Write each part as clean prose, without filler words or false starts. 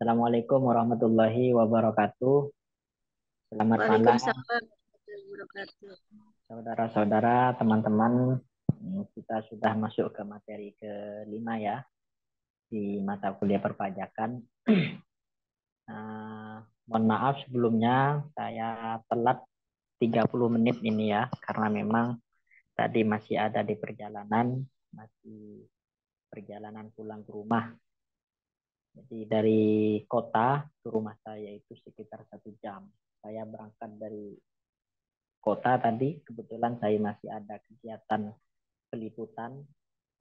Assalamualaikum warahmatullahi wabarakatuh. Selamat malam, Waalaikumsalam warahmatullahi wabarakatuh. saudara-saudara, teman-teman. Kita sudah masuk ke materi kelima ya, di mata kuliah perpajakan. Mohon maaf sebelumnya, saya telat 30 menit ini ya, karena memang tadi masih ada di perjalanan, masih perjalanan pulang ke rumah. Jadi dari kota ke rumah saya itu sekitar 1 jam. Saya berangkat dari kota tadi, kebetulan saya masih ada kegiatan peliputan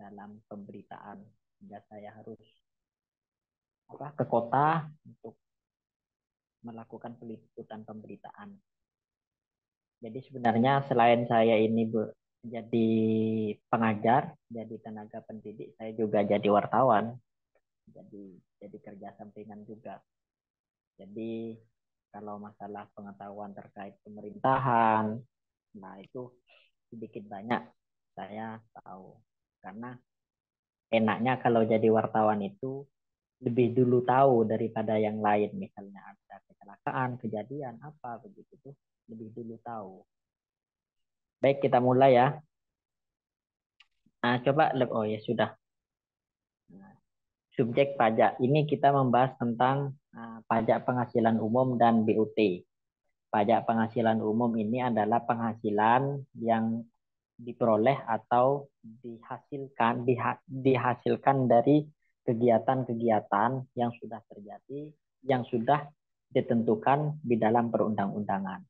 dalam pemberitaan, sehingga saya harus ke kota untuk melakukan peliputan pemberitaan. Jadi sebenarnya selain saya ini jadi pengajar, jadi tenaga pendidik, saya juga jadi wartawan, jadi kerja sampingan juga. Jadi kalau masalah pengetahuan terkait pemerintahan, nah itu sedikit banyak saya tahu. Karena enaknya kalau jadi wartawan itu lebih dulu tahu daripada yang lain. Misalnya ada kecelakaan, kejadian apa begitu tuh lebih dulu tahu. Baik, kita mulai ya. Nah, coba oh ya sudah. Nah, subjek pajak ini kita membahas tentang pajak penghasilan umum dan BUT. Pajak penghasilan umum ini adalah penghasilan yang diperoleh atau dihasilkan dari kegiatan-kegiatan yang sudah terjadi, yang sudah ditentukan di dalam perundang-undangan.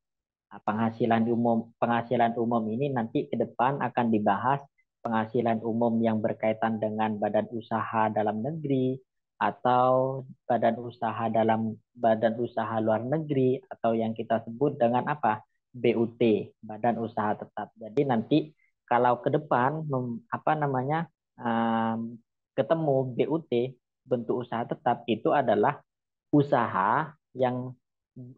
Nah, penghasilan umum ini nanti ke depan akan dibahas penghasilan umum yang berkaitan dengan badan usaha dalam negeri atau badan usaha luar negeri atau yang kita sebut dengan apa? BUT, badan usaha tetap. Jadi nanti kalau ke depan ketemu BUT, bentuk usaha tetap, itu adalah usaha yang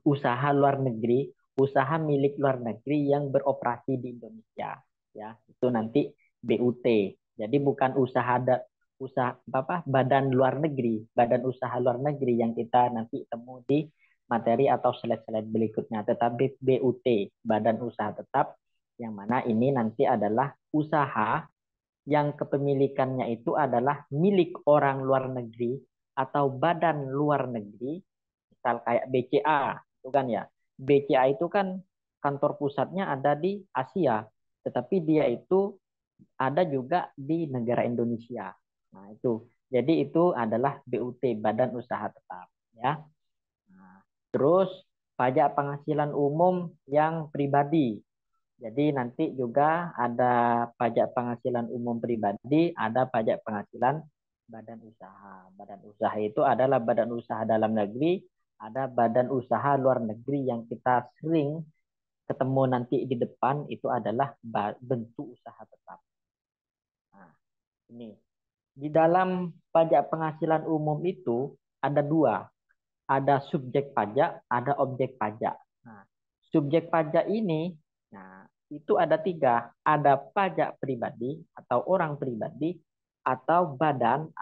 usaha luar negeri, usaha milik luar negeri yang beroperasi di Indonesia. Ya, itu nanti BUT. Jadi bukan usaha badan luar negeri, badan usaha luar negeri yang kita nanti temu di materi atau slide-slide berikutnya, tetapi BUT, badan usaha tetap, yang mana ini nanti adalah usaha yang kepemilikannya itu adalah milik orang luar negeri atau badan luar negeri, misal kayak BCA, itu kan ya. BCA itu kan kantor pusatnya ada di Asia, tetapi dia itu ada juga di negara Indonesia. Nah, itu. Jadi itu adalah BUT, Badan Usaha Tetap, ya. Nah, terus pajak penghasilan umum yang pribadi. Jadi nanti juga ada pajak penghasilan umum pribadi, ada pajak penghasilan badan usaha. Badan usaha itu adalah badan usaha dalam negeri, ada badan usaha luar negeri yang kita sering ketemu nanti di depan, itu adalah bentuk usaha tetap. Nah, ini di dalam pajak penghasilan umum itu ada dua, ada subjek pajak, ada objek pajak. Nah, subjek pajak ini, nah itu ada tiga, ada pajak pribadi atau orang pribadi, atau badan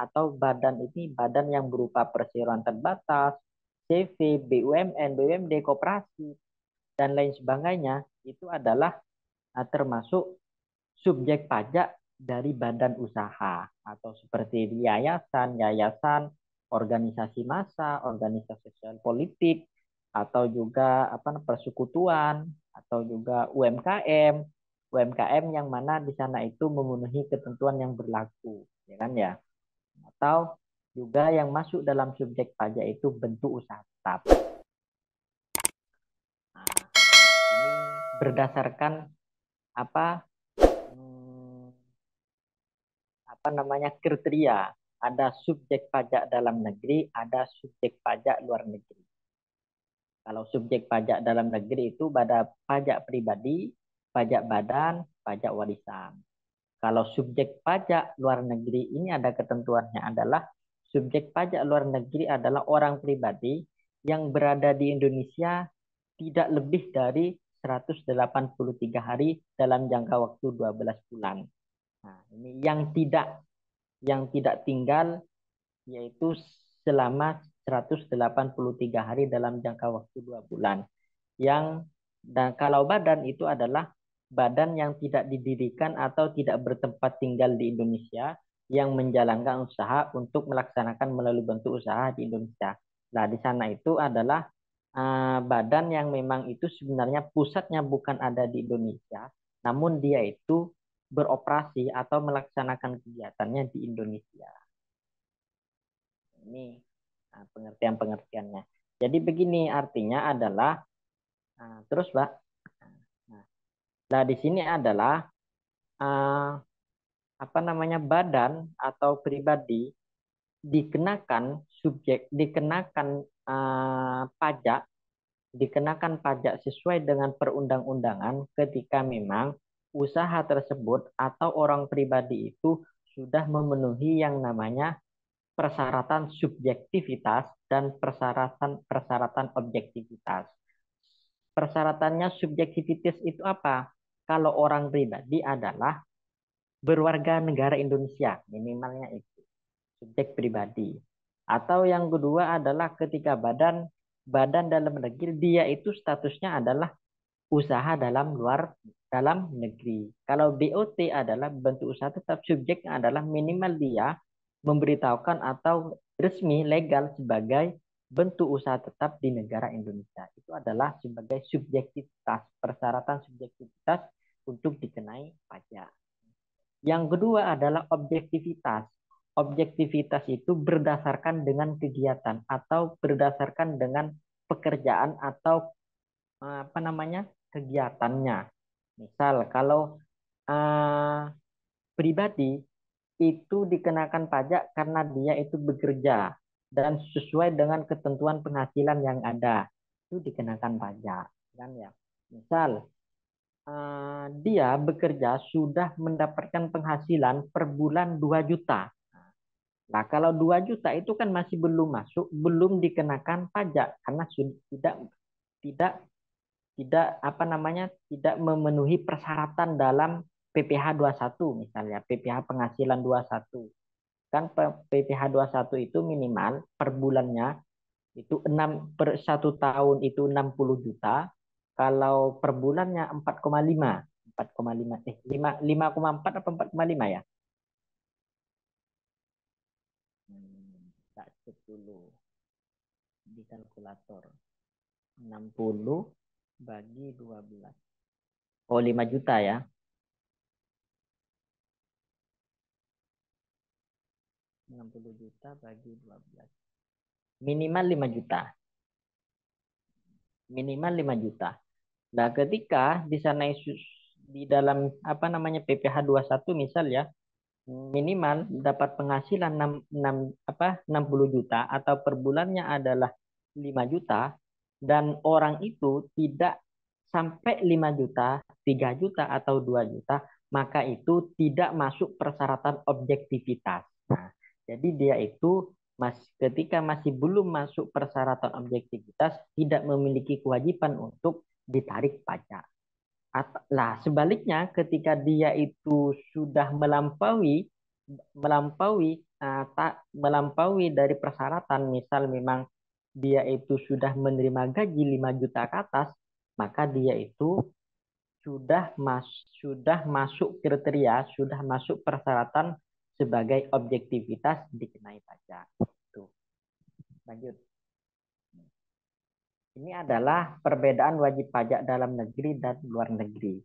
ini badan yang berupa perseroan terbatas, CV, BUMN, BUMD, koperasi, dan lain sebagainya, itu adalah termasuk subjek pajak dari badan usaha atau seperti yayasan, organisasi massa, organisasi sosial politik, atau juga persekutuan, atau juga UMKM yang mana di sana itu memenuhi ketentuan yang berlaku, ya kan ya. Atau juga yang masuk dalam subjek pajak itu bentuk usaha tetap. Nah, ini berdasarkan apa hmm, kriteria. Ada subjek pajak dalam negeri, ada subjek pajak luar negeri. Kalau subjek pajak dalam negeri itu pada pajak pribadi, pajak badan, pajak warisan. Kalau subjek pajak luar negeri ini ada ketentuannya adalah subjek pajak luar negeri adalah orang pribadi yang berada di Indonesia tidak lebih dari 183 hari dalam jangka waktu 12 bulan. Nah, ini yang tidak tinggal yaitu selama 183 hari dalam jangka waktu 2 bulan. Dan kalau badan itu adalah badan yang tidak didirikan atau tidak bertempat tinggal di Indonesia yang menjalankan usaha untuk melaksanakan melalui bentuk usaha di Indonesia. Nah, di sana itu adalah badan yang memang itu sebenarnya pusatnya bukan ada di Indonesia, namun dia itu beroperasi atau melaksanakan kegiatannya di Indonesia. Ini pengertian-pengertiannya. Jadi begini artinya adalah terus, Mbak. Nah, di sini adalah uh, apa namanya badan atau pribadi dikenakan pajak sesuai dengan perundang-undangan ketika memang usaha tersebut atau orang pribadi itu sudah memenuhi yang namanya persyaratan subjektivitas dan persyaratan objektivitas. Persyaratannya subjektivitas itu apa? Kalau orang pribadi adalah berwarga negara Indonesia, minimalnya itu subjek pribadi. Atau yang kedua adalah ketika badan badan dalam negeri dia itu statusnya adalah usaha dalam negeri. Kalau BOT adalah bentuk usaha tetap subjeknya adalah minimal dia memberitahukan atau resmi legal sebagai bentuk usaha tetap di negara Indonesia. Itu adalah sebagai subjektivitas, persyaratan subjektivitas untuk dikenai pajak. Yang kedua adalah objektivitas. Objektivitas itu berdasarkan dengan kegiatan atau berdasarkan dengan pekerjaan atau apa namanya kegiatannya. Misal kalau uh, pribadi itu dikenakan pajak karena dia itu bekerja dan sesuai dengan ketentuan penghasilan yang ada itu dikenakan pajak, kan ya. Misal dia bekerja sudah mendapatkan penghasilan per bulan 2 juta. Nah, kalau 2 juta itu kan masih belum masuk, belum dikenakan pajak karena sudah tidak tidak apa namanya tidak memenuhi persyaratan dalam PPh satu misalnya, PPh penghasilan 21. Kan PPh satu itu minimal per bulannya itu 6 per 1 tahun itu 60 juta. Kalau per bulannya 4,5 4,5 5,4 apa 4,5 ya? Tak cek dulu di kalkulator. 60 bagi 12. Oh, 5 juta ya. 60 juta bagi 12. Minimal 5 juta. Minimal 5 juta. Nah, ketika di sana di dalam apa namanya PPh satu misal ya, minimal dapat penghasilan 60 juta atau per bulannya adalah 5 juta dan orang itu tidak sampai 5 juta, 3 juta atau 2 juta, maka itu tidak masuk persyaratan objektivitas. Nah, jadi dia itu ketika masih belum masuk persyaratan objektivitas tidak memiliki kewajiban untuk ditarik pajak. Nah, sebaliknya ketika dia itu sudah melampaui dari persyaratan, misal memang dia itu sudah menerima gaji 5 juta ke atas, maka dia itu sudah masuk kriteria, sudah masuk persyaratan sebagai objektivitas dikenai pajak. Tuh. Lanjut. Ini adalah perbedaan wajib pajak dalam negeri dan luar negeri.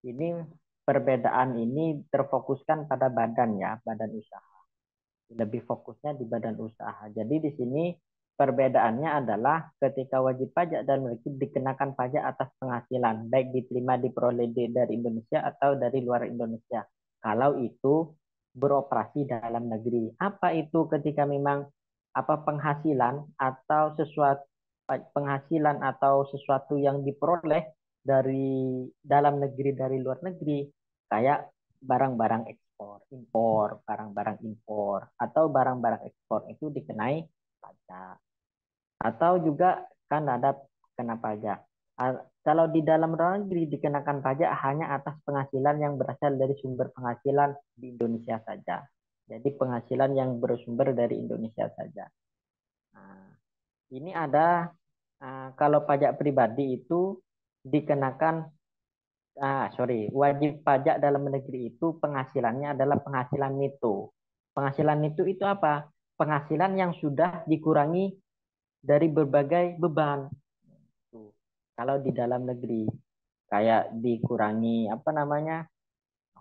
Ini perbedaan ini terfokuskan pada badan ya, badan usaha. Lebih fokusnya di badan usaha. Jadi di sini perbedaannya adalah ketika wajib pajak dalam negeri dikenakan pajak atas penghasilan, baik diterima diperoleh dari Indonesia atau dari luar Indonesia. Kalau itu beroperasi dalam negeri. Apa itu ketika memang penghasilan atau sesuatu yang diperoleh dari dalam negeri dari luar negeri kayak barang-barang ekspor, impor, barang-barang impor atau barang-barang ekspor itu dikenai pajak. Atau juga kan ada kena pajak. Kalau di dalam luar negeri dikenakan pajak hanya atas penghasilan yang berasal dari sumber penghasilan di Indonesia saja. Jadi penghasilan yang bersumber dari Indonesia saja. Nah, Ini ada kalau pajak pribadi itu dikenakan wajib pajak dalam negeri itu penghasilannya adalah penghasilan neto. Penghasilan neto itu apa? Penghasilan yang sudah dikurangi dari berbagai beban. Tuh. Kalau di dalam negeri kayak dikurangi apa namanya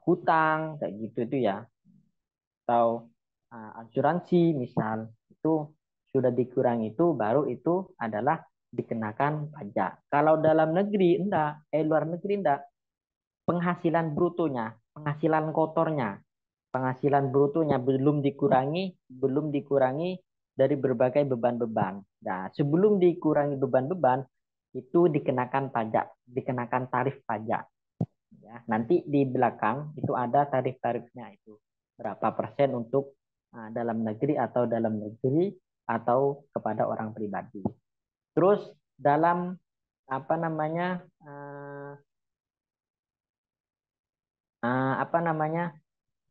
hutang kayak gitu itu ya, atau asuransi misal itu sudah dikurangi itu baru itu adalah dikenakan pajak. Kalau dalam negeri enggak, luar negeri enggak, penghasilan brutonya, penghasilan kotornya, penghasilan brutonya belum dikurangi dari berbagai beban-beban. Nah, sebelum dikurangi beban-beban itu dikenakan pajak, dikenakan tarif pajak. Ya, nanti di belakang itu ada tarif-tarifnya itu berapa persen untuk dalam negeri atau kepada orang pribadi. Terus dalam apa namanya apa namanya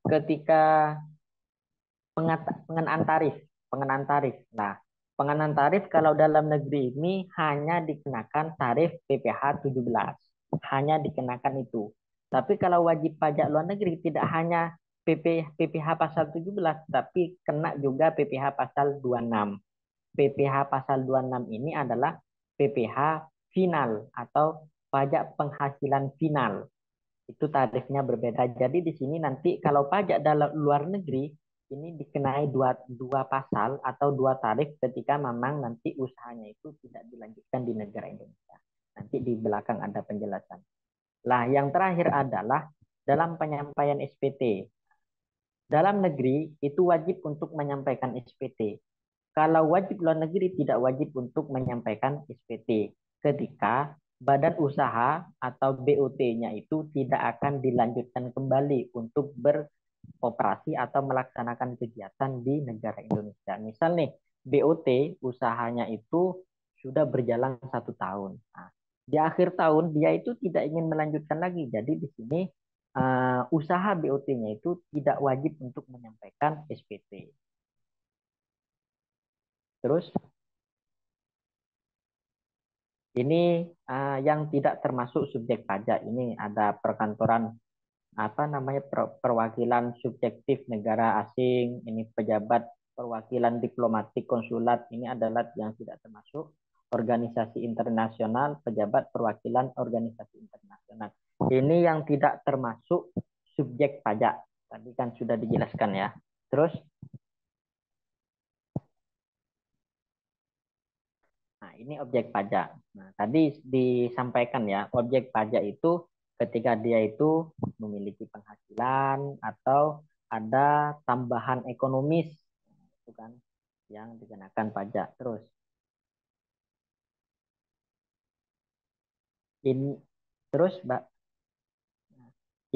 ketika pengenaan tarif, pengenaan tarif. Nah, pengenaan tarif kalau dalam negeri ini hanya dikenakan tarif PPh 17. Hanya dikenakan itu. Tapi kalau wajib pajak luar negeri tidak hanya PPh pasal 17, tapi kena juga PPh pasal 26. PPh pasal 26 ini adalah PPh final atau pajak penghasilan final. Itu tarifnya berbeda. Jadi di sini nanti kalau pajak dalam luar negeri ini dikenai dua pasal atau dua tarif ketika memang nanti usahanya itu tidak dilanjutkan di negara Indonesia. Nanti di belakang ada penjelasan. Lah, yang terakhir adalah dalam penyampaian SPT. Dalam negeri itu wajib untuk menyampaikan SPT. Kalau wajib luar negeri tidak wajib untuk menyampaikan SPT ketika badan usaha atau BOT-nya itu tidak akan dilanjutkan kembali untuk beroperasi atau melaksanakan kegiatan di negara Indonesia. Misal nih, BOT usahanya itu sudah berjalan 1 tahun. Nah, di akhir tahun dia itu tidak ingin melanjutkan lagi. Jadi di sini usaha BOT-nya itu tidak wajib untuk menyampaikan SPT. Terus ini yang tidak termasuk subjek pajak. Ini ada perkantoran apa namanya perwakilan subjektif negara asing, ini pejabat perwakilan diplomatik konsulat, ini adalah yang tidak termasuk organisasi internasional, pejabat perwakilan organisasi internasional. Ini yang tidak termasuk subjek pajak. Tadi kan sudah dijelaskan ya. Terus nah, ini objek pajak. Nah, tadi disampaikan ya, objek pajak itu ketika dia itu memiliki penghasilan atau ada tambahan ekonomis, itu kan yang dikenakan pajak. Terus ini terus Mbak,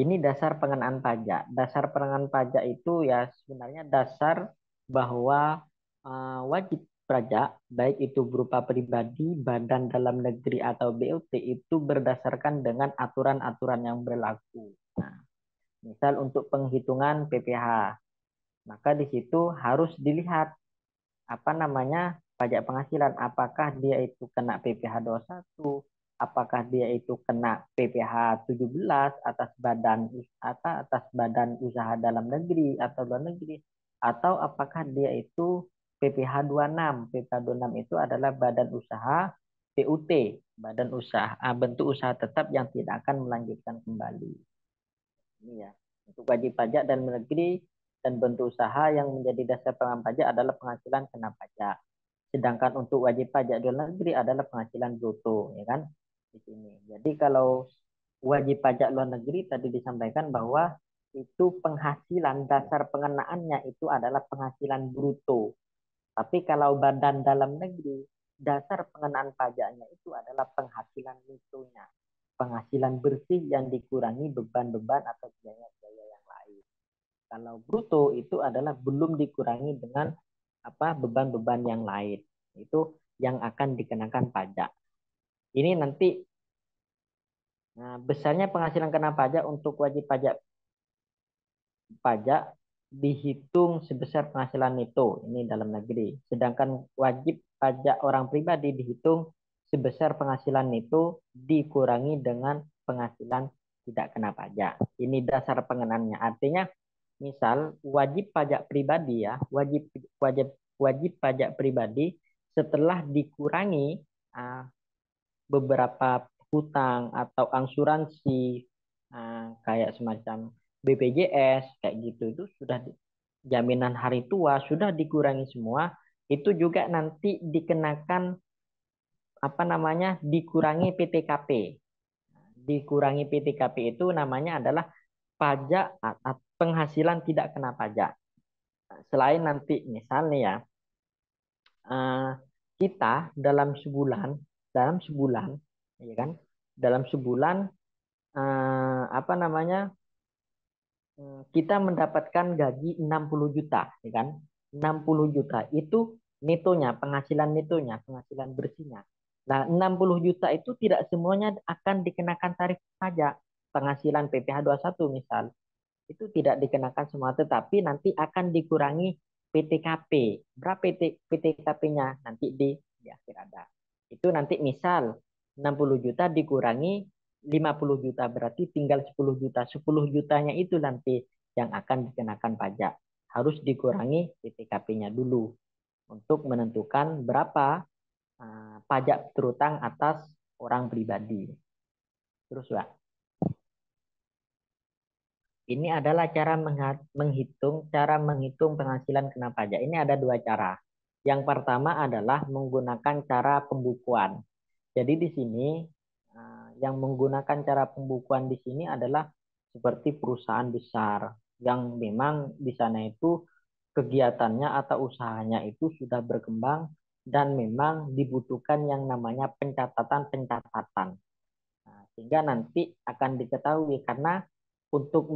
ini dasar pengenaan pajak. Dasar pengenaan pajak itu ya sebenarnya dasar bahwa wajib pajak, baik itu berupa pribadi, badan dalam negeri atau BOT itu berdasarkan dengan aturan-aturan yang berlaku. Nah, misal untuk penghitungan PPh, maka di situ harus dilihat apa namanya pajak penghasilan, apakah dia itu kena PPh 21, apakah dia itu kena PPh 17 atas badan usaha dalam negeri atau luar negeri, atau apakah dia itu PPh 26. PPh 26 itu adalah badan usaha BUT, badan usaha bentuk usaha tetap yang tidak akan melanjutkan kembali. Ini ya. Untuk wajib pajak dan negeri dan bentuk usaha yang menjadi dasar pengenaan pajak adalah penghasilan kena pajak. Sedangkan untuk wajib pajak di luar negeri adalah penghasilan bruto, ya kan? Di sini. Jadi kalau wajib pajak luar negeri tadi disampaikan bahwa itu penghasilan dasar pengenaannya itu adalah penghasilan bruto. Tapi kalau badan dalam negeri dasar pengenaan pajaknya itu adalah penghasilan netonya. Penghasilan bersih yang dikurangi beban-beban atau biaya-biaya yang lain. Kalau bruto itu adalah belum dikurangi dengan apa beban-beban yang lain. Itu yang akan dikenakan pajak. Ini nanti besarnya penghasilan kena pajak untuk wajib pajak dihitung sebesar penghasilan neto ini dalam negeri. Sedangkan wajib pajak orang pribadi dihitung sebesar penghasilan neto dikurangi dengan penghasilan tidak kena pajak. Ini dasar pengenannya. Artinya, misal wajib pajak pribadi ya, wajib wajib pajak pribadi setelah dikurangi uh, beberapa hutang atau angsuransi kayak semacam BPJS kayak gitu itu sudah jaminan hari tua sudah dikurangi semua, itu juga nanti dikenakan apa namanya, dikurangi PTKP. Dikurangi PTKP itu namanya adalah pajak atau penghasilan tidak kena pajak. Selain nanti misalnya ya, eh, kita dalam sebulan ya kan, dalam sebulan apa namanya, kita mendapatkan gaji 60 juta ya kan, 60 juta itu netonya, penghasilan netonya, penghasilan bersihnya. Nah, 60 juta itu tidak semuanya akan dikenakan tarif pajak. Penghasilan PPh satu misal itu tidak dikenakan semua, tetapi nanti akan dikurangi PTKP. Berapa PTKP-nya nanti di akhir ada. Itu nanti misal 60 juta dikurangi 50 juta, berarti tinggal 10 juta. 10 jutanya itu nanti yang akan dikenakan pajak. Harus dikurangi PTKP-nya dulu untuk menentukan berapa pajak terutang atas orang pribadi. Terus, Pak. Ini adalah cara menghitung penghasilan kena pajak. Ini ada dua cara. Yang pertama adalah menggunakan cara pembukuan. Jadi di sini yang menggunakan cara pembukuan di sini adalah seperti perusahaan besar yang memang di sana itu kegiatannya atau usahanya itu sudah berkembang dan memang dibutuhkan yang namanya pencatatan-pencatatan. Sehingga nanti akan diketahui, karena untuk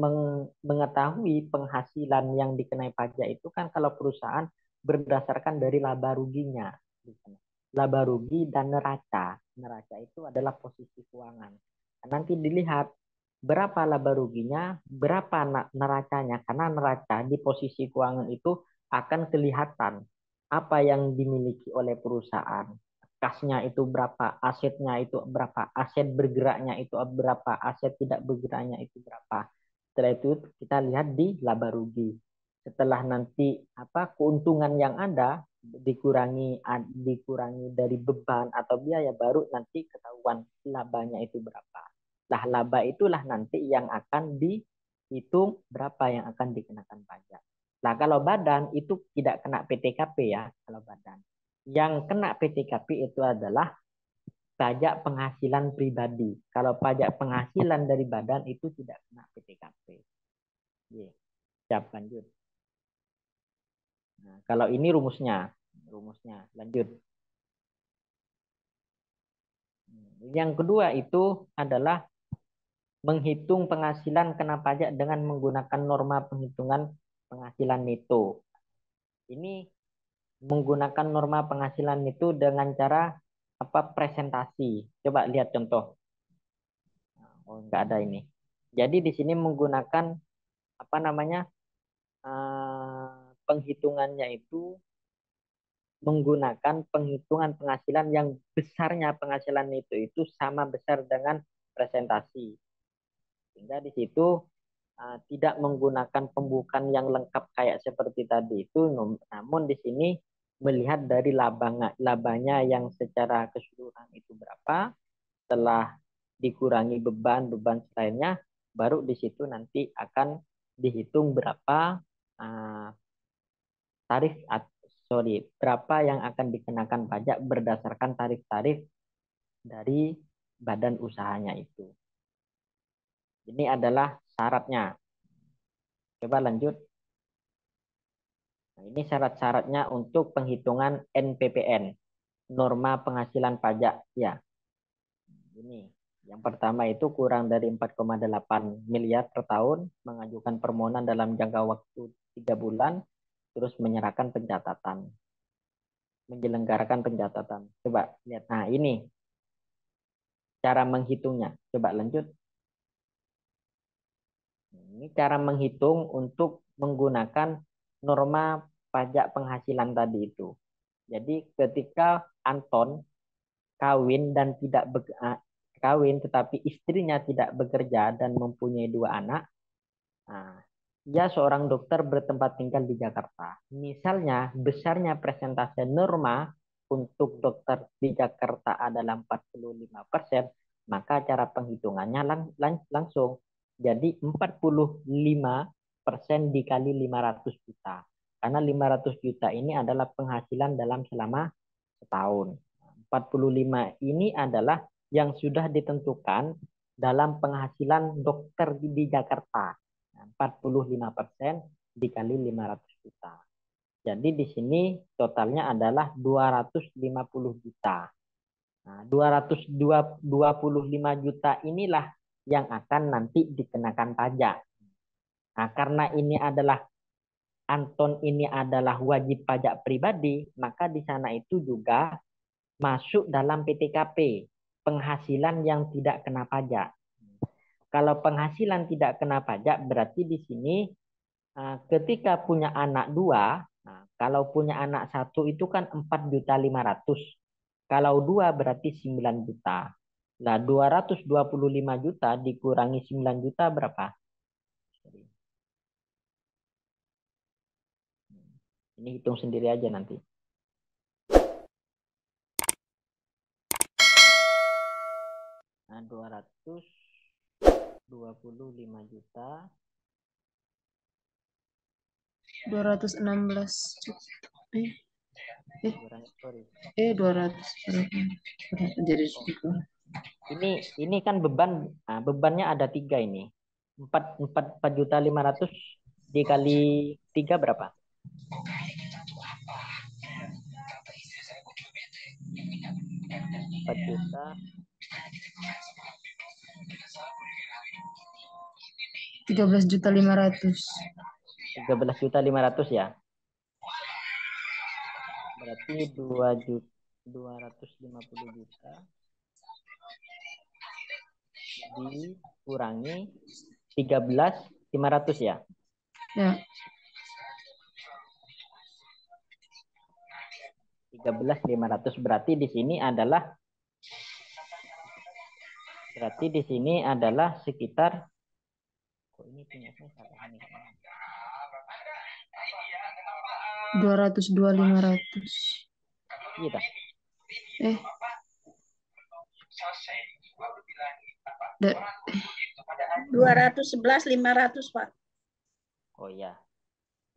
mengetahui penghasilan yang dikenai pajak itu kan kalau perusahaan berdasarkan dari laba ruginya. Laba rugi dan neraca. Neraca itu adalah posisi keuangan. Nanti dilihat berapa laba ruginya, berapa neracanya. Karena neraca di posisi keuangan itu akan kelihatan apa yang dimiliki oleh perusahaan, kasnya itu berapa, asetnya itu berapa, aset bergeraknya itu berapa, aset tidak bergeraknya itu berapa. Setelah itu kita lihat di laba rugi. Setelah nanti apa keuntungan yang ada dikurangi dari beban atau biaya, baru nanti ketahuan labanya itu berapa. Nah, laba itulah nanti yang akan dihitung berapa yang akan dikenakan pajak. Nah, kalau badan itu tidak kena PTKP ya, kalau badan. Yang kena PTKP itu adalah pajak penghasilan pribadi. Kalau pajak penghasilan dari badan itu tidak kena PTKP. Ye. Siap, lanjut. Nah, kalau ini rumusnya lanjut. Yang kedua itu adalah menghitung penghasilan kena pajak dengan menggunakan norma penghitungan penghasilan neto. Ini menggunakan norma penghasilan itu dengan cara apa, presentasi. Coba lihat contoh. Oh, enggak ada ini. Jadi di sini menggunakan apa namanya, penghitungannya itu menggunakan penghitungan penghasilan yang besarnya penghasilan itu sama besar dengan presentasi. Sehingga di situ tidak menggunakan pembukaan yang lengkap kayak seperti tadi itu, namun di sini melihat dari labanya yang secara keseluruhan itu berapa, setelah dikurangi beban lainnya, baru di situ nanti akan dihitung berapa uh, tarif berapa yang akan dikenakan pajak berdasarkan tarif-tarif dari badan usahanya itu. Ini adalah syaratnya. Coba lanjut. Nah, ini syarat-syaratnya untuk penghitungan NPPN, norma penghasilan pajak ya. Ini yang pertama itu kurang dari 4,8 miliar per tahun, mengajukan permohonan dalam jangka waktu 3 bulan, terus menyerahkan pencatatan, menyelenggarakan pencatatan. Coba lihat. Nah, ini cara menghitungnya. Coba lanjut. Ini cara menghitung untuk menggunakan norma pajak penghasilan tadi itu. Jadi ketika Anton kawin dan tidak kawin tetapi istrinya tidak bekerja dan mempunyai 2 anak, nah, ia seorang dokter bertempat tinggal di Jakarta. Misalnya besarnya persentase norma untuk dokter di Jakarta adalah 45%, maka cara penghitungannya langsung. Jadi 45% dikali 500 juta. Karena 500 juta ini adalah penghasilan dalam selama setahun. 45 ini adalah yang sudah ditentukan dalam penghasilan dokter di Jakarta. 45% dikali 500 juta. Jadi di sini totalnya adalah 250 juta. Nah, 225 juta inilah yang akan nanti dikenakan pajak. Nah, karena ini adalah Anton ini adalah wajib pajak pribadi, maka di sana itu juga masuk dalam PTKP, penghasilan yang tidak kena pajak. Kalau penghasilan tidak kena pajak, berarti di sini ketika punya anak 2, kalau punya anak 1 itu kan 4.500.000. Kalau 2 berarti 9 juta. Nah, 225 juta dikurangi 9 juta berapa? Ini hitung sendiri aja nanti. Nah, 225 juta 216 juta. sorry. 200 jadi Ini kan bebannya ada 3 ini. 4.500.000 dikali 3 berapa? 4 juta 13.500.000. 13.500.000 ya. Berarti 250 juta dikurangi 13.500 ya. Ya. 13.500 berarti di sini adalah sekitar ini punya saya salah ini. 202.500. Iya. 211.500 Pak. Oh ya.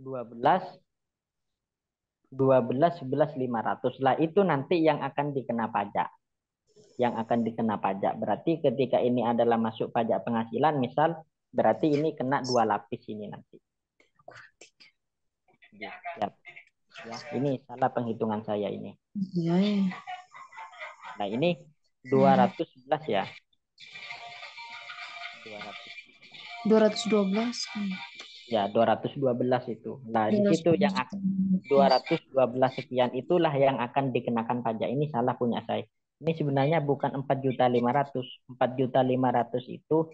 11.500 lah itu nanti yang akan dikena pajak. Berarti ketika ini adalah masuk pajak penghasilan, misal berarti ini kena 2 lapis ini nanti. Ya, ini salah penghitungan saya ini. Nah, ini 211 ya. 212. Ya, 212 itu. Nah, di situ yang 212 sekian itulah yang akan dikenakan pajak. Ini salah punya saya. Ini sebenarnya bukan 4.500.000. 4.500.000 itu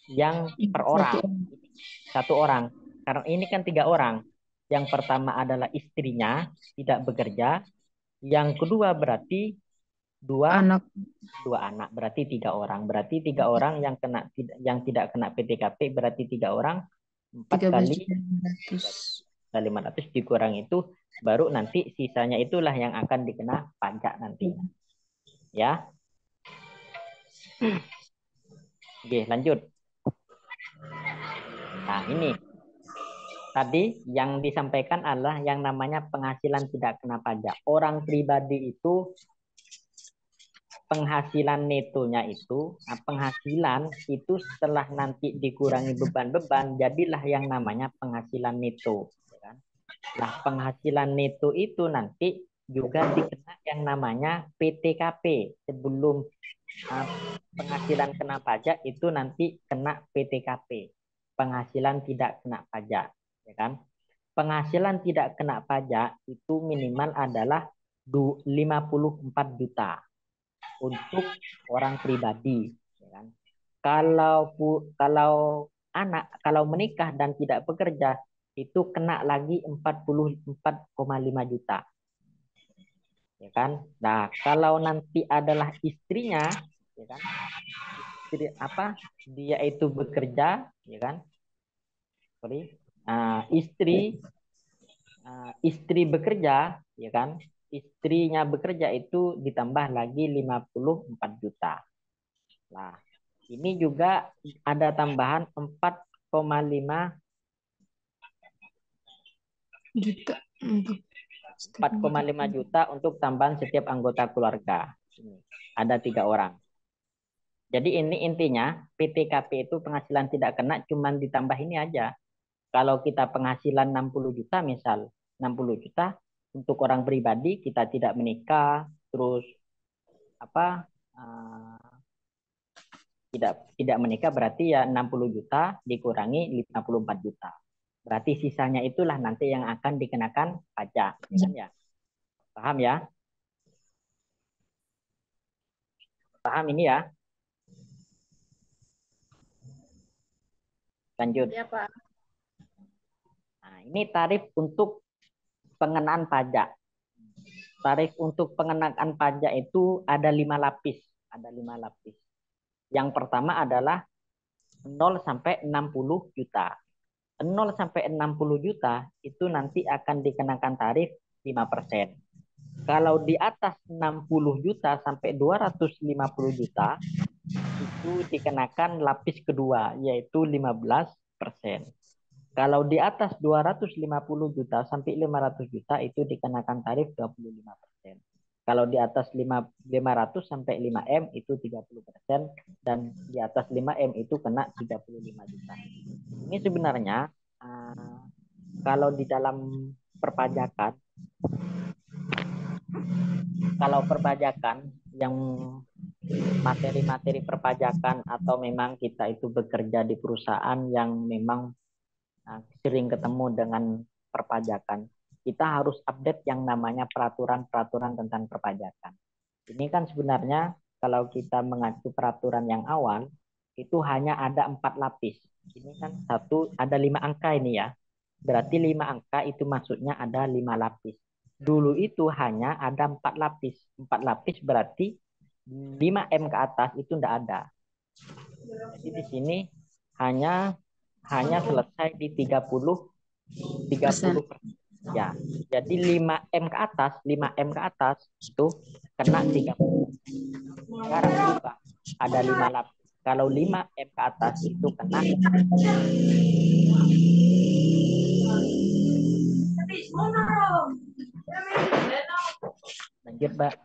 yang per orang. Satu orang. Karena ini kan 3 orang. Yang pertama adalah istrinya tidak bekerja. Yang kedua berarti dua anak berarti 3 orang. Berarti 3 orang yang tidak kena PTKP berarti 3 orang. 4 kali 500 dikurang itu baru nanti sisanya itulah yang akan dikena pajak nanti. Ya. Oke, lanjut. Nah, ini tadi yang disampaikan adalah yang namanya penghasilan tidak kena pajak. Orang pribadi itu penghasilan netonya itu, penghasilan itu setelah nanti dikurangi beban-beban, jadilah yang namanya penghasilan neto. Nah, penghasilan neto itu nanti juga dikena yang namanya PTKP. Sebelum penghasilan kena pajak itu nanti kena PTKP. Penghasilan tidak kena pajak, ya kan? Penghasilan tidak kena pajak itu minimal adalah 54 juta untuk orang pribadi, ya kan? Kalau menikah dan tidak bekerja itu kena lagi 44,5 juta. ya kan? Nah, kalau nanti adalah istrinya, ya kan? Istri apa? Dia itu bekerja, ya kan? Sorry. Nah, istri bekerja, ya kan? Istrinya bekerja itu ditambah lagi 54 juta. Nah, ini juga ada tambahan 4,5 juta untuk setiap anggota 4,5 keluarga. juta untuk tambahan setiap anggota keluarga. Ini ada 3 orang. Jadi ini intinya PTKP itu penghasilan tidak kena cuman ditambah ini aja. Kalau kita penghasilan 60 juta misal 60 juta untuk orang pribadi kita tidak menikah terus apa tidak tidak menikah berarti ya 60 juta dikurangi 54 juta. Berarti sisanya itulah nanti yang akan dikenakan pajak, ya kan ya? Paham ya? Paham ini ya? Lanjut. Ya, Pak. Nah, ini tarif untuk pengenaan pajak. Tarif untuk pengenaan pajak itu ada 5 lapis. Ada 5 lapis. Yang pertama adalah 0 sampai 60 juta. 0 sampai 60 juta itu nanti akan dikenakan tarif 5%. Kalau di atas 60 juta sampai 250 juta itu dikenakan lapis kedua yaitu 15%. Kalau di atas 250 juta sampai 500 juta itu dikenakan tarif 25%. Kalau di atas 500 sampai 5M itu 30% dan di atas 5M itu kena 35 juta. Ini sebenarnya kalau di dalam perpajakan yang materi-materi perpajakan atau memang kita itu bekerja di perusahaan yang memang sering ketemu dengan perpajakan, kita harus update yang namanya peraturan-peraturan tentang perpajakan. Ini kan sebenarnya kalau kita mengacu peraturan yang awal, itu hanya ada 4 lapis. Ini kan ada 5 angka ini ya. Berarti 5 angka itu maksudnya ada 5 lapis. Dulu itu hanya ada 4 lapis. 4 lapis berarti 5M ke atas itu tidak ada. Jadi di sini hanya selesai di 30 ya. Jadi 5M ke atas itu kena 30. Sekarang berubah ada 5 lapis. Kalau 5M ke atas itu kena lanjut, Mbak.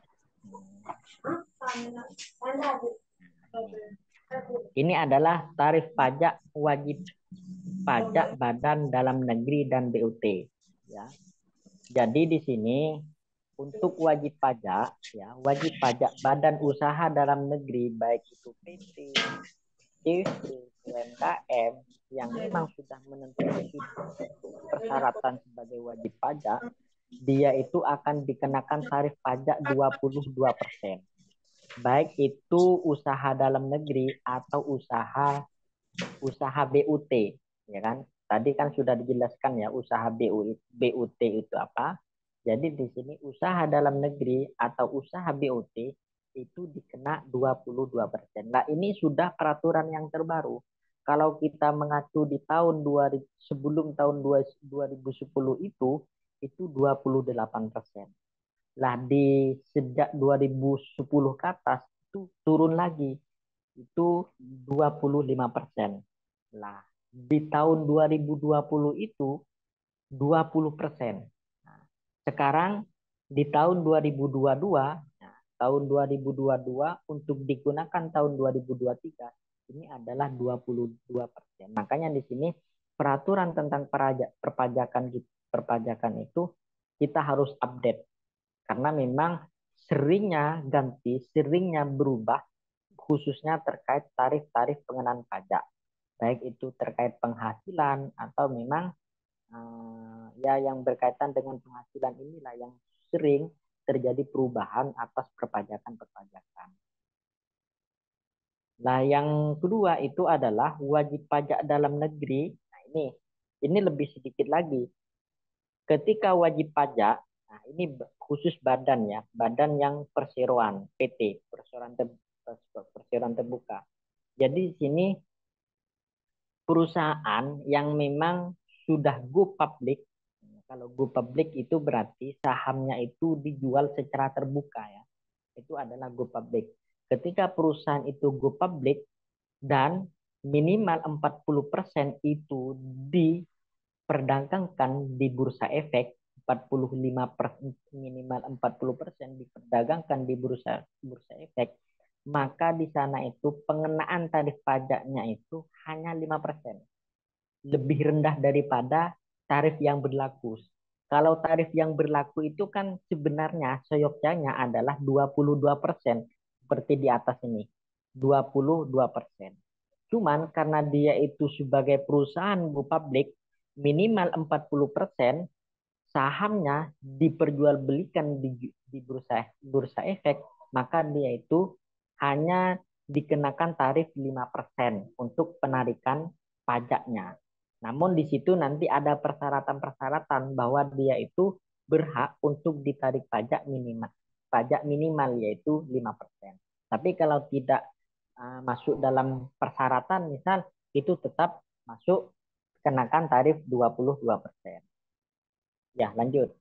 Ini adalah tarif pajak wajib pajak Badan Dalam Negeri dan BUT. Ya. Jadi di sini untuk wajib pajak, ya wajib pajak Badan Usaha Dalam Negeri baik itu PT, CV, UMKM yang memang sudah memenuhi persyaratan sebagai wajib pajak, dia itu akan dikenakan tarif pajak 22%. Baik itu usaha dalam negeri atau usaha BUT, ya kan? Tadi kan sudah dijelaskan ya usaha BUT itu apa. Jadi di sini usaha dalam negeri atau usaha BUT itu dikena 22%. Nah, ini sudah peraturan yang terbaru. Kalau kita mengacu di tahun 2000 sebelum tahun 2010 itu 28%. Lah di sejak 2010 ke atas itu turun lagi itu 25%. Lah di tahun 2020 itu 20%. Nah, sekarang di tahun 2022, nah, tahun 2022 untuk digunakan tahun 2023 ini adalah 22%. Makanya di sini peraturan tentang perpajakan itu kita harus update karena memang seringnya berubah khususnya terkait tarif-tarif pengenaan pajak. Baik itu terkait penghasilan atau memang ya yang berkaitan dengan penghasilan inilah yang sering terjadi perubahan atas perpajakan. Nah, yang kedua itu adalah wajib pajak dalam negeri. Nah, ini lebih sedikit lagi. Ketika wajib pajak, nah ini khusus badan ya, badan yang perseroan, PT, perseroan terbuka. Jadi di sini perusahaan yang memang sudah go public. Kalau go public itu berarti sahamnya itu dijual secara terbuka ya. Itu adalah go public. Ketika perusahaan itu go public dan minimal 40% itu diperdagangkan di bursa efek, 45% minimal 40% diperdagangkan di bursa bursa efek, maka di sana itu pengenaan tarif pajaknya itu hanya 5%, lebih rendah daripada tarif yang berlaku. Kalau tarif yang berlaku itu kan sebenarnya seyogyanya adalah 22%, seperti di atas ini, 22%. Cuman karena dia itu sebagai perusahaan go public, minimal 40% sahamnya diperjualbelikan di bursa efek, maka dia itu hanya dikenakan tarif 5% untuk penarikan pajaknya. Namun di situ nanti ada persyaratan-persyaratan bahwa dia itu berhak untuk ditarik pajak minimal yaitu 5%. Tapi kalau tidak masuk dalam persyaratan, misal itu tetap masuk kenakan tarif 22%. Ya, lanjut.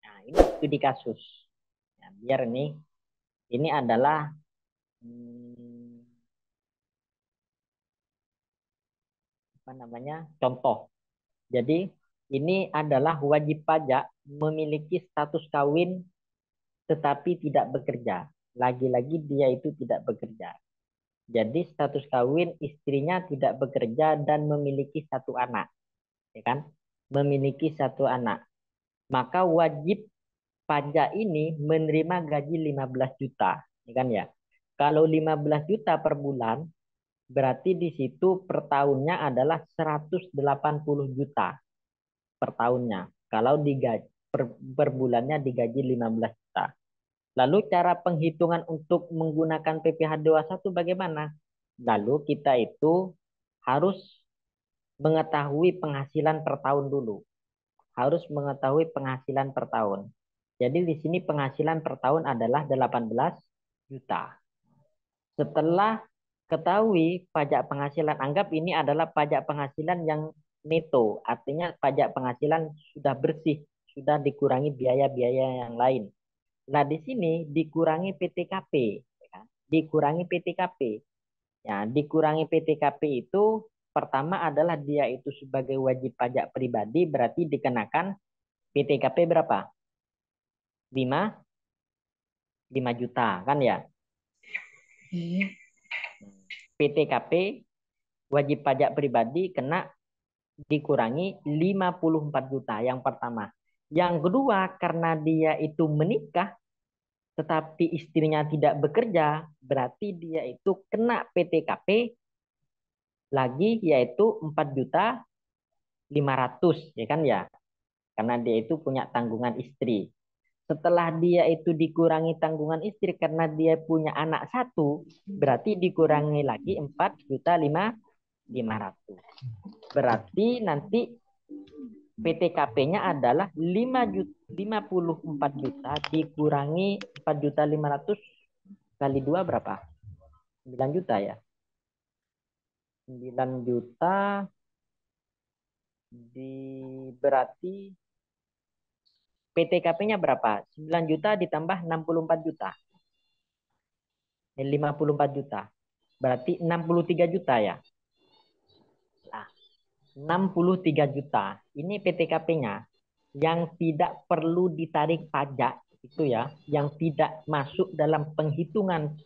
Nah, ini studi kasus. Nah, biar ini adalah apa namanya, contoh. Jadi ini adalah wajib pajak memiliki status kawin tetapi tidak bekerja. Lagi-lagi dia itu tidak bekerja. Jadi status kawin istrinya tidak bekerja dan memiliki satu anak, ya kan? Memiliki satu anak. Maka wajib pajak ini menerima gaji 15 juta, ya kan ya? Kalau 15 juta per bulan, berarti di situ per tahunnya adalah 180 juta per tahunnya. Kalau digaji per bulannya digaji 15 juta. Lalu cara penghitungan untuk menggunakan PPh 21 bagaimana? Lalu kita itu harus mengetahui penghasilan per tahun dulu. Harus mengetahui penghasilan per tahun. Jadi di sini penghasilan per tahun adalah 18 juta. Setelah ketahui pajak penghasilan, anggap ini adalah pajak penghasilan yang neto, artinya pajak penghasilan sudah bersih, sudah dikurangi biaya-biaya yang lain. Nah, di sini dikurangi PTKP, ya, dikurangi PTKP. Ya, dikurangi PTKP itu pertama adalah dia itu sebagai wajib pajak pribadi, berarti dikenakan PTKP berapa? 5 juta kan ya? PTKP wajib pajak pribadi kena dikurangi 54 juta yang pertama. Yang kedua, karena dia itu menikah tetapi istrinya tidak bekerja, berarti dia itu kena PTKP lagi yaitu 4 juta 500 ya kan ya. Karena dia itu punya tanggungan istri. Setelah dia itu dikurangi tanggungan istri karena dia punya anak satu, berarti dikurangi lagi 4 juta 500. Berarti nanti PTKP-nya adalah 54 juta dikurangi 4 juta 500 kali 2 berapa? 9 juta ya. 9 juta berarti PTKP-nya berapa? 9 juta ditambah 64 juta. 54 juta. Berarti 63 juta ya. Nah, 63 juta. Ini PTKP-nya yang tidak perlu ditarik pajak itu ya, yang tidak masuk dalam penghitungan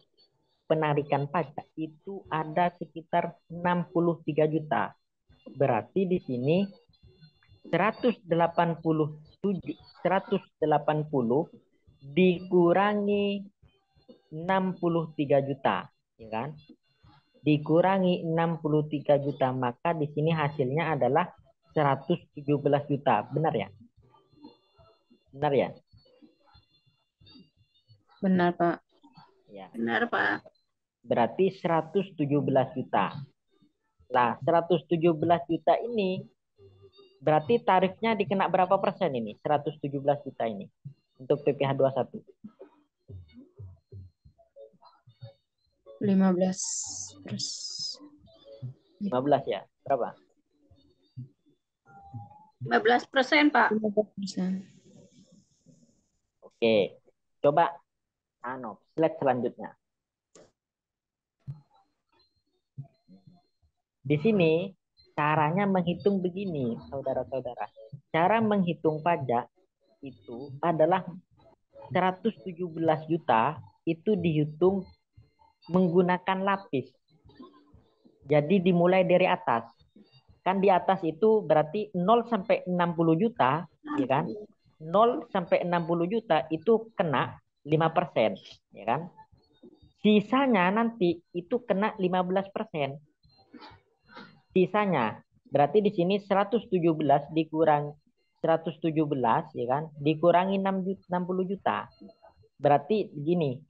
penarikan pajak itu ada sekitar 63 juta. Berarti di sini 180 dikurangi 63 juta, ya kan? Dikurangi 63 juta, maka di sini hasilnya adalah 117 juta. Benar ya? Benar ya? Benar, Pak. Ya. Benar, Pak. Berarti 117 juta. Lah, 117 juta ini berarti tarifnya dikena berapa persen ini? 117 juta ini untuk PPh 21. 15%. 15 ya? Berapa? 15%, Pak. 15%. Oke. Coba slide selanjutnya. Di sini caranya menghitung begini, saudara-saudara. Cara menghitung pajak itu adalah 117 juta itu dihitung menggunakan lapis. Jadi dimulai dari atas. Kan di atas itu berarti 0 sampai 60 juta, ya kan? 0 sampai 60 juta itu kena 5%, ya kan? Sisanya nanti itu kena 15%. Sisanya berarti di sini 117 dikurang 117, ya kan? Dikurangi 60 juta. Berarti gini,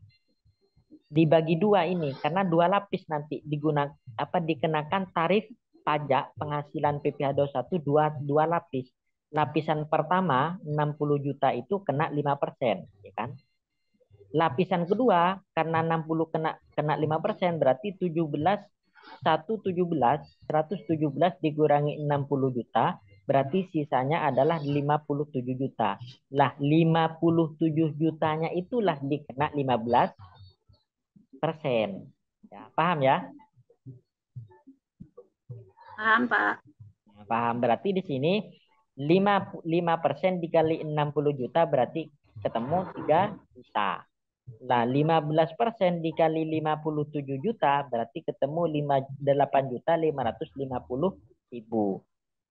dibagi dua ini karena dua lapis nanti dikenakan tarif pajak penghasilan PPh 21 dua lapis. Lapisan pertama 60 juta itu kena 5%, ya kan? Lapisan kedua karena 60 kena 5% berarti 117 dikurangi 60 juta berarti sisanya adalah 57 juta. Lah 57 jutanya itulah dikena 15%. Ya, paham ya? Paham, Pak. Paham. Berarti di sini 5% dikali 60 juta berarti ketemu 3 juta. Nah, 15% dikali 57 juta berarti ketemu 8.550.000.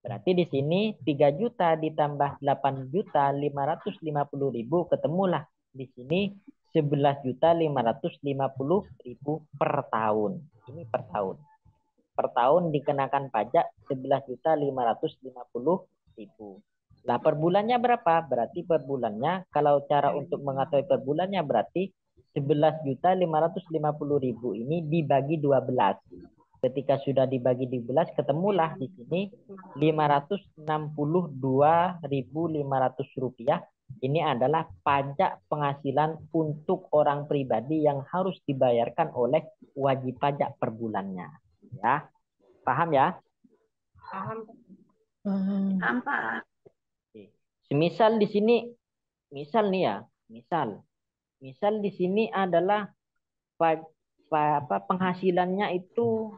Berarti di sini 3 juta ditambah 8.550.000 ketemulah di sini 11.550.000 per tahun. Ini per tahun. Per tahun dikenakan pajak 11.550.000. Nah, per bulannya berapa? Berarti per bulannya, kalau cara untuk mengetahui per bulannya berarti 11.550.000 ini dibagi 12. Ketika sudah dibagi 12, ketemulah di sini 562.500 rupiah. Ini adalah pajak penghasilan untuk orang pribadi yang harus dibayarkan oleh wajib pajak per bulannya. Ya, paham ya? Paham. Paham. Paham, Pak. Semisal di sini, misal nih ya, misal di sini adalah penghasilannya itu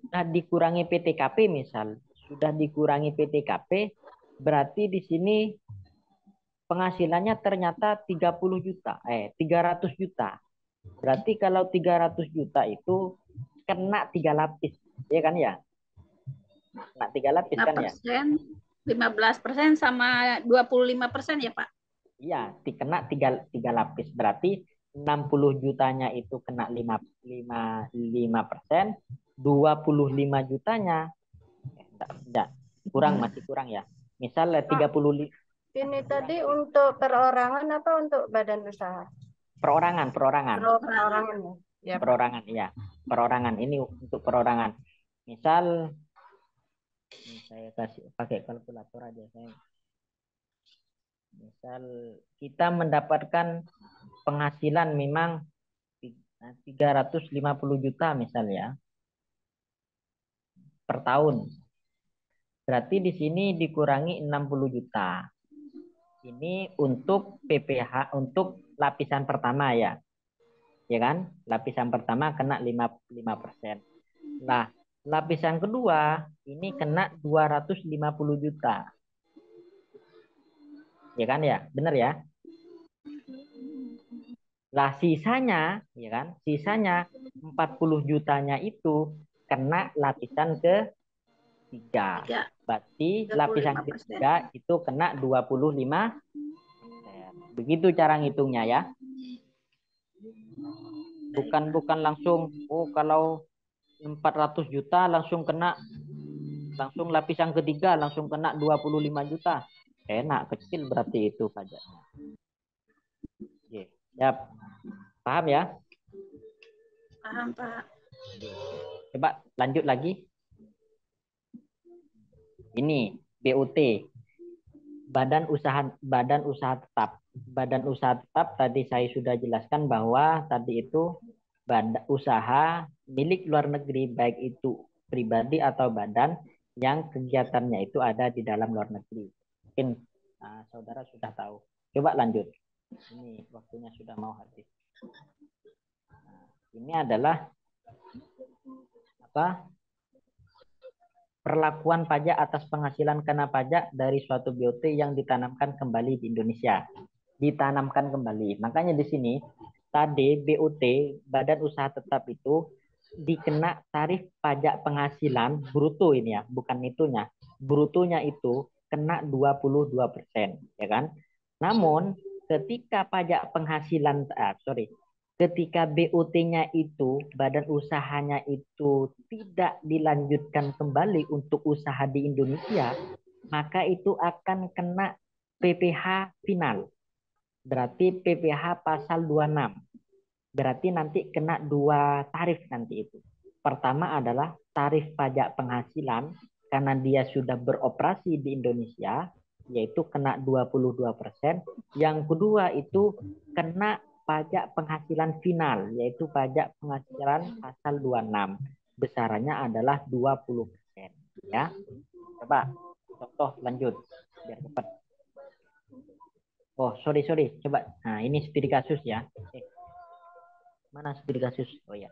sudah dikurangi PTKP misal, sudah dikurangi PTKP, berarti di sini penghasilannya ternyata 30 juta, 300 juta. Berarti kalau 300 juta itu kena 3 lapis, ya kan ya? Kena 3 lapis kan ya? 15% sama 25% ya, Pak? Iya, dikena 3 lapis. Berarti 60 jutanya itu kena 5%, 25 jutanya enggak, masih kurang ya. Misal 30. Ini tadi untuk perorangan apa untuk badan usaha? Perorangan. Perorangan Ya, ya. perorangan, iya. Perorangan ini untuk perorangan. Misal ini saya kasih pakai kalkulator aja saya. Misal kita mendapatkan penghasilan memang 350 juta misalnya per tahun. Berarti di sini dikurangi 60 juta. Ini untuk PPh untuk lapisan pertama ya. Ya kan? Lapisan pertama kena 5%. Nah, lapisan kedua ini kena 250 juta. Ya kan ya? Benar ya? Lah sisanya, ya kan? Sisanya 40 jutanya itu kena lapisan ketiga. Berarti lapisan ketiga itu kena 25%. Begitu cara ngitungnya ya. Bukan langsung kalau 400 juta langsung lapisan ketiga langsung kena 25 juta. Enak, kecil berarti itu pajaknya. Oke, siap. Paham ya? Paham, Pak. Coba lanjut lagi. Ini BUT, Badan Usaha Tetap. Badan Usaha Tetap tadi saya sudah jelaskan bahwa tadi itu usaha milik luar negeri, baik itu pribadi atau badan yang kegiatannya itu ada di dalam luar negeri. Mungkin saudara sudah tahu. Coba lanjut. Ini waktunya sudah mau habis. Nah, ini adalah apa? Perlakuan pajak atas penghasilan kena pajak dari suatu BUT yang ditanamkan kembali di Indonesia. Ditanamkan kembali. Makanya di sini tadi BUT, Badan Usaha Tetap itu dikena tarif pajak penghasilan bruto ini ya, bukan itunya. Brutonya itu kena 22%, ya kan? Namun ketika pajak penghasilan ketika BUT-nya itu, badan usahanya itu tidak dilanjutkan kembali untuk usaha di Indonesia, maka itu akan kena PPh final. Berarti PPh pasal 26. Berarti nanti kena 2 tarif nanti itu. Pertama adalah tarif pajak penghasilan karena dia sudah beroperasi di Indonesia, yaitu kena 22%. Yang kedua itu kena pajak penghasilan final, yaitu pajak penghasilan pasal 26. Besarannya adalah 20%. Ya. Coba contoh lanjut biar cepat. Oh, sorry. Coba. Nah, ini studi kasus ya. Mana studi kasus? Oh ya.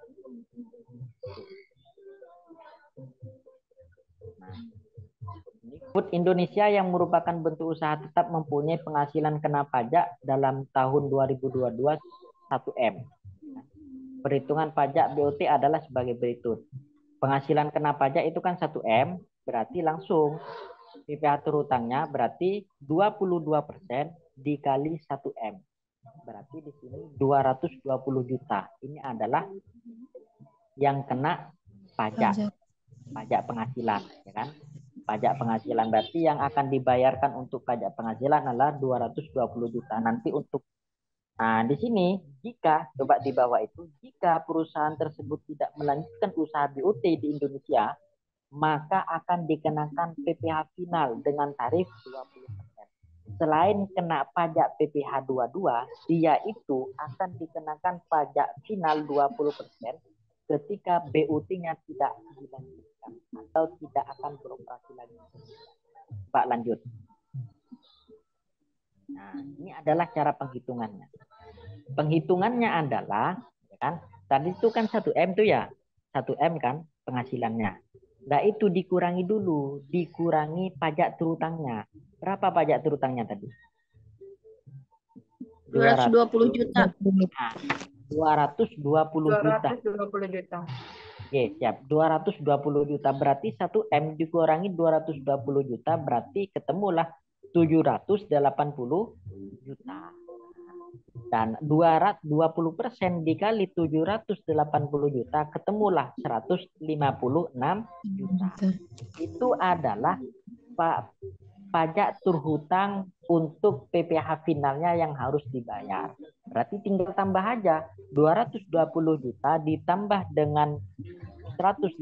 Nah, Food Indonesia yang merupakan bentuk usaha tetap mempunyai penghasilan kena pajak dalam tahun 2022 1M. Perhitungan pajak BUT adalah sebagai berikut. Penghasilan kena pajak itu kan 1M, berarti langsung PPh terhutangnya berarti 22% dikali 1M. Berarti di sini 220 juta. Ini adalah yang kena pajak penghasilan, ya kan? Pajak penghasilan berarti yang akan dibayarkan untuk pajak penghasilan adalah 220 juta. Nanti untuk di sini jika coba di bawah itu, jika perusahaan tersebut tidak melanjutkan usaha BUT di Indonesia, maka akan dikenakan PPh final dengan tarif 20%. Selain kena pajak PPh 22, dia itu akan dikenakan pajak final 20% ketika BUT-nya tidak dilanjutkan atau tidak akan beroperasi lagi. Pak lanjut. Nah, ini adalah cara penghitungannya. Penghitungannya adalah, ya kan? Tadi itu kan 1M tuh ya, 1M kan penghasilannya. Nah itu dikurangi dulu, dikurangi pajak terhutangnya. Berapa pajak terhutangnya tadi? 220 juta. 220 juta. 220 juta. Oke, siap. 220 juta berarti 1M dikurangi 220 juta berarti ketemulah 780 juta. Dan 220% dikali 780 juta ketemulah 156 juta. Itu adalah pajak terhutang untuk PPh finalnya yang harus dibayar. Berarti tinggal tambah aja 220 juta ditambah dengan 150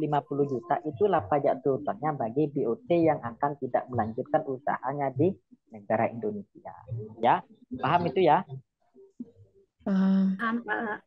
juta, itulah pajak terhutangnya bagi BUT yang akan tidak melanjutkan usahanya di negara Indonesia. Ya, paham itu ya? Paham. Paham, Pak.